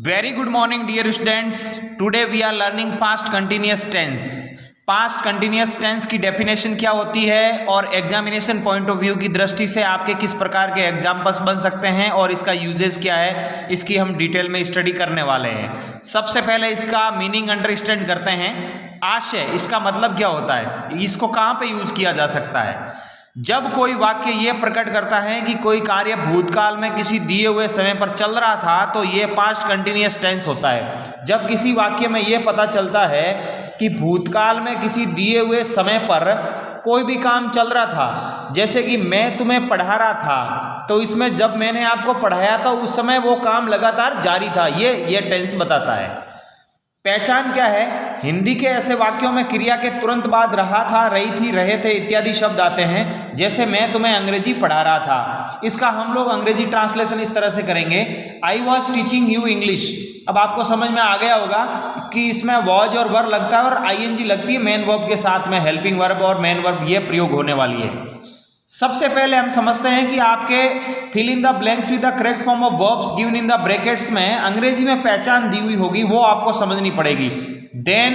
Very good morning dear students. Today we are learning past continuous tense. Past continuous tense की definition क्या होती है और examination point of view की दृष्टि से आपके किस प्रकार के एग्जाम्पल्स बन सकते हैं और इसका यूजेस क्या है, इसकी हम डिटेल में स्टडी करने वाले हैं। सबसे पहले इसका मीनिंग अंडरस्टैंड करते हैं। आशय, इसका मतलब क्या होता है, इसको कहाँ पे यूज किया जा सकता है। जब कोई वाक्य ये प्रकट करता है कि कोई कार्य भूतकाल में किसी दिए हुए समय पर चल रहा था तो ये पास्ट कंटिन्यूअस टेंस होता है। जब किसी वाक्य में ये पता चलता है कि भूतकाल में किसी दिए हुए समय पर कोई भी काम चल रहा था, जैसे कि मैं तुम्हें पढ़ा रहा था, तो इसमें जब मैंने आपको पढ़ाया था उस समय वो काम लगातार जारी था, ये टेंस बताता है। पहचान क्या है, हिंदी के ऐसे वाक्यों में क्रिया के तुरंत बाद रहा था, रही थी, रहे थे इत्यादि शब्द आते हैं। जैसे मैं तुम्हें अंग्रेजी पढ़ा रहा था, इसका हम लोग अंग्रेजी ट्रांसलेशन इस तरह से करेंगे, I was teaching you English. अब आपको समझ में आ गया होगा कि इसमें वॉज और वर लगता है और आईएनजी लगती है मेन वर्ब के साथ में, हेल्पिंग वर्ब और मेन वर्ब ये प्रयोग होने वाली है। सबसे पहले हम समझते हैं कि आपके fill in the blanks with the correct form of verbs given in the brackets में अंग्रेजी में पहचान दी हुई होगी, वो आपको समझनी पड़ेगी। Then,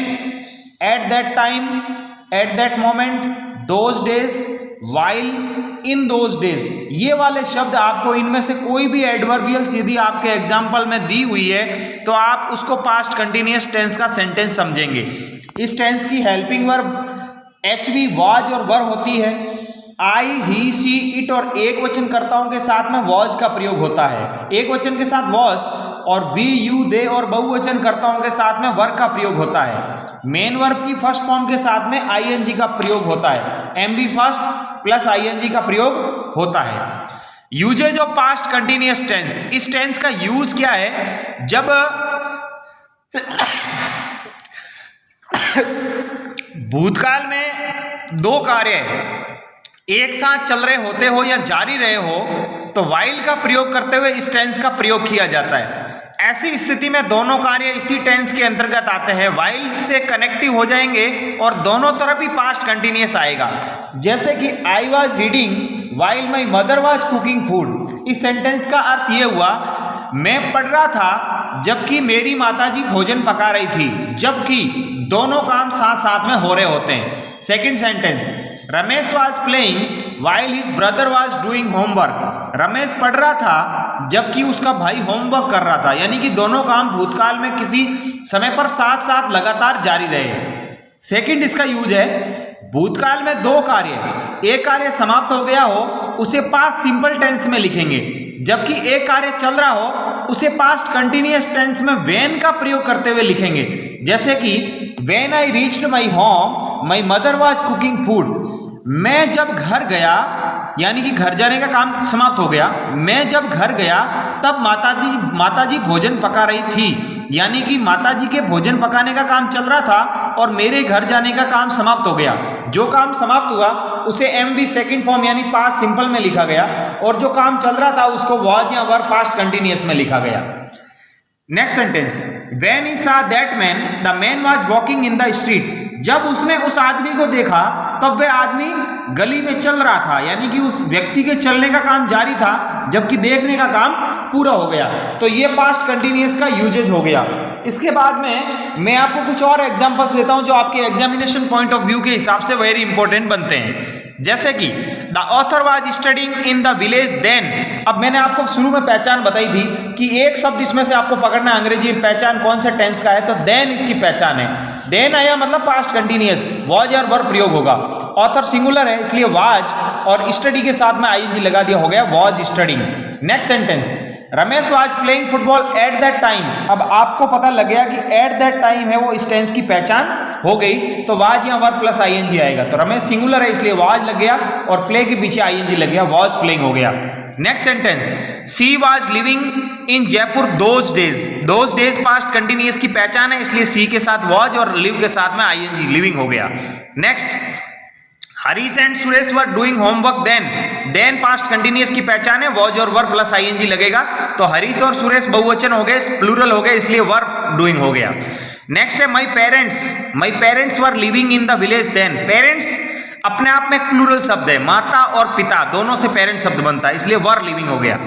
at that time, at that moment, those days, while, in those days, ये वाले शब्द आपको इनमें से कोई भी एडवर्बियल्स यदि आपके एग्जाम्पल में दी हुई है तो आप उसको पास्ट कंटिन्यूअस टेंस का सेंटेंस समझेंगे। इस टेंस की हेल्पिंग वर्ब एचवी, वाज और वर होती है। आई, ही, शी, इट और एक वचन कर्ताओं के साथ में वॉज का प्रयोग होता है। एक वचन के साथ वॉज और वी, यू, दे और बहुवचन कर्ताओं के साथ में वर का प्रयोग होता है। मेन वर्ब की फर्स्ट फॉर्म के साथ में आईएनजी का प्रयोग होता है। एमबी फर्स्ट प्लस आईएनजी का प्रयोग होता है। Usages of past continuous tense, इस टेंस का यूज क्या है, जब भूतकाल में दो कार्य एक साथ चल रहे होते हो या जारी रहे हो तो वाइल का प्रयोग करते हुए इस टेंस का प्रयोग किया जाता है। ऐसी स्थिति में दोनों कार्य इसी टेंस के अंतर्गत आते हैं, वाइल से कनेक्टिव हो जाएंगे और दोनों तरफ ही पास्ट कंटिन्यूअस आएगा। जैसे कि I was reading while my mother was cooking food. इस सेंटेंस का अर्थ यह हुआ, मैं पढ़ रहा था जबकि मेरी माताजी भोजन पका रही थी, जबकि दोनों काम साथ साथ में हो रहे होते हैं। Second sentence, Ramesh was playing while his brother was doing homework. Ramesh पढ़ रहा था जबकि उसका भाई होमवर्क कर रहा था, यानी कि दोनों काम भूतकाल में किसी समय पर साथ साथ लगातार जारी रहे। सेकंड इसका यूज है, भूतकाल में दो कार्य, एक कार्य समाप्त हो गया हो उसे पास्ट सिंपल टेंस में लिखेंगे, जबकि एक कार्य चल रहा हो उसे पास्ट कंटिन्यूअस टेंस में व्हेन का प्रयोग करते हुए लिखेंगे। जैसे कि when I reached my home my mother was cooking food. मैं जब घर गया, यानी कि घर जाने का काम समाप्त हो गया, मैं जब घर गया तब माताजी भोजन पका रही थी, यानी कि माताजी के भोजन पकाने का काम चल रहा था और मेरे घर जाने का काम समाप्त हो गया। जो काम समाप्त हुआ उसे एमवी सेकंड फॉर्म यानी पास्ट सिंपल में लिखा गया और जो काम चल रहा था उसको वॉज या वर पास्ट कंटिन्यूअस में लिखा गया। Next sentence, when he saw that man the man was walking in the street. जब उसने उस आदमी को देखा तब वह आदमी गली में चल रहा था, यानी कि उस व्यक्ति के चलने का काम जारी था जबकि देखने का काम पूरा हो गया। तो ये पास्ट कंटिन्यूअस का यूजेज हो गया। इसके बाद में मैं आपको कुछ और एग्जांपल्स देता हूं जो आपके एग्जामिनेशन पॉइंट ऑफ व्यू के हिसाब से वेरी इंपॉर्टेंट बनते हैं। जैसे कि the author was studying in the village then. अब मैंने आपको शुरू में पहचान बताई थी कि एक शब्द इसमें से आपको पकड़ना है अंग्रेजी पहचान कौन से टेंस का है, तो देन इसकी पहचान है। देन आया मतलब पास्ट कंटिन्यूअस, वॉज और वर प्रयोग होगा। ऑथर सिंगुलर है इसलिए वाज और स्टडी के साथ में आईएनजी लगा दिया, हो गया was studying. Next sentence, Ramesh was playing football eight that time. अब आपको पता लग गया कि एट दैट टाइम है वो इस टेंस की पहचान हो गई, तो वाज या वर प्लस आईएनजी आएगा। तो रमेश सिंगुलर है इसलिए वाज लग गया और प्ले के पीछे आईएनजी लग गया, वाज प्लेइंग हो गया। Next sentence, she was living in Jaipur those days. Those days past continuous की पहचान है इसलिए सी के साथ वाज और लिव के साथ में आईएनजी लिविंग हो गया। Next, Harish and Suresh were doing homework then. Then past continuous की पहचान है, वॉज और वर प्लस आईएनजी लगेगा, तो हरीश और सुरेश बहुवचन हो गए, प्लूरल हो गए इसलिए वर डूइंग हो गया। नेक्स्ट है my parents were living in the village then. Parents अपने आप में एक प्लूरल शब्द है, माता और पिता दोनों से पेरेंट शब्द बनता है, इसलिए वर लिविंग हो गया।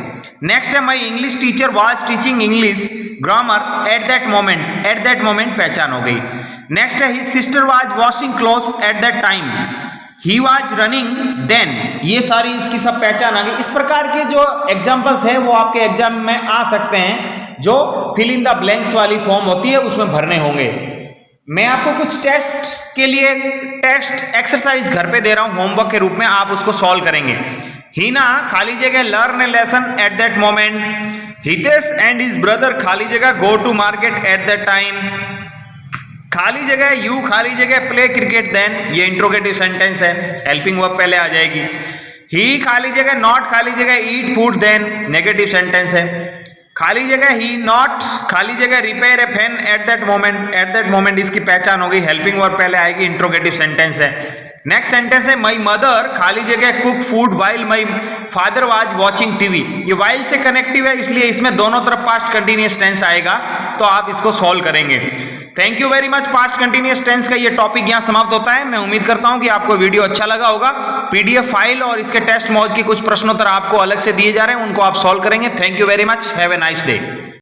नेक्स्ट है my English teacher was teaching English grammar at that moment, at that moment पहचान हो गई। नेक्स्ट है his sister was washing clothes at that time, he was running then, ये सारी इसकी सब पहचान आ गई। इस प्रकार के जो एग्जाम्पल्स है वो आपके एग्जाम में आ सकते हैं, जो फिल इन द ब्लैंक्स वाली फॉर्म होती है उसमें भरने होंगे। मैं आपको कुछ टेस्ट के लिए टेस्ट एक्सरसाइज घर पे दे रहा हूं होमवर्क के रूप में, आप उसको सॉल्व करेंगे। हीना खाली जगह learn a lesson at that moment, Hitesh and his brother खाली जगह go to market at that time, खाली जगह यू खाली जगह प्ले क्रिकेट देन, ये इंट्रोगेटिव सेंटेंस है, हेल्पिंग वर्ब पहले आ जाएगी। ही खाली जगह नॉट खाली जगह eat food then, negative sentence है। खाली जगह ही नॉट खाली जगह repair a fan at that moment, at that moment इसकी पहचान हो गई, हेल्पिंग वर्ब पहले आएगी, इंट्रोगेटिव सेंटेंस है। नेक्स्ट सेंटेंस है माई मदर खाली जगह cook food while my father was watching TV, ये वाइल से कनेक्टिव है इसलिए इसमें दोनों तरफ पास्ट कंटिन्यूअस टेंस आएगा, तो आप इसको सॉल्व करेंगे। Thank you very much. Past continuous tense का ये टॉपिक यहाँ समाप्त होता है। मैं उम्मीद करता हूँ कि आपको वीडियो अच्छा लगा होगा। पीडीएफ फाइल और इसके टेस्ट मॉड्यूल्स के कुछ प्रश्नोत्तर आपको अलग से दिए जा रहे हैं, उनको आप सॉल्व करेंगे। Thank you very much, have a nice day.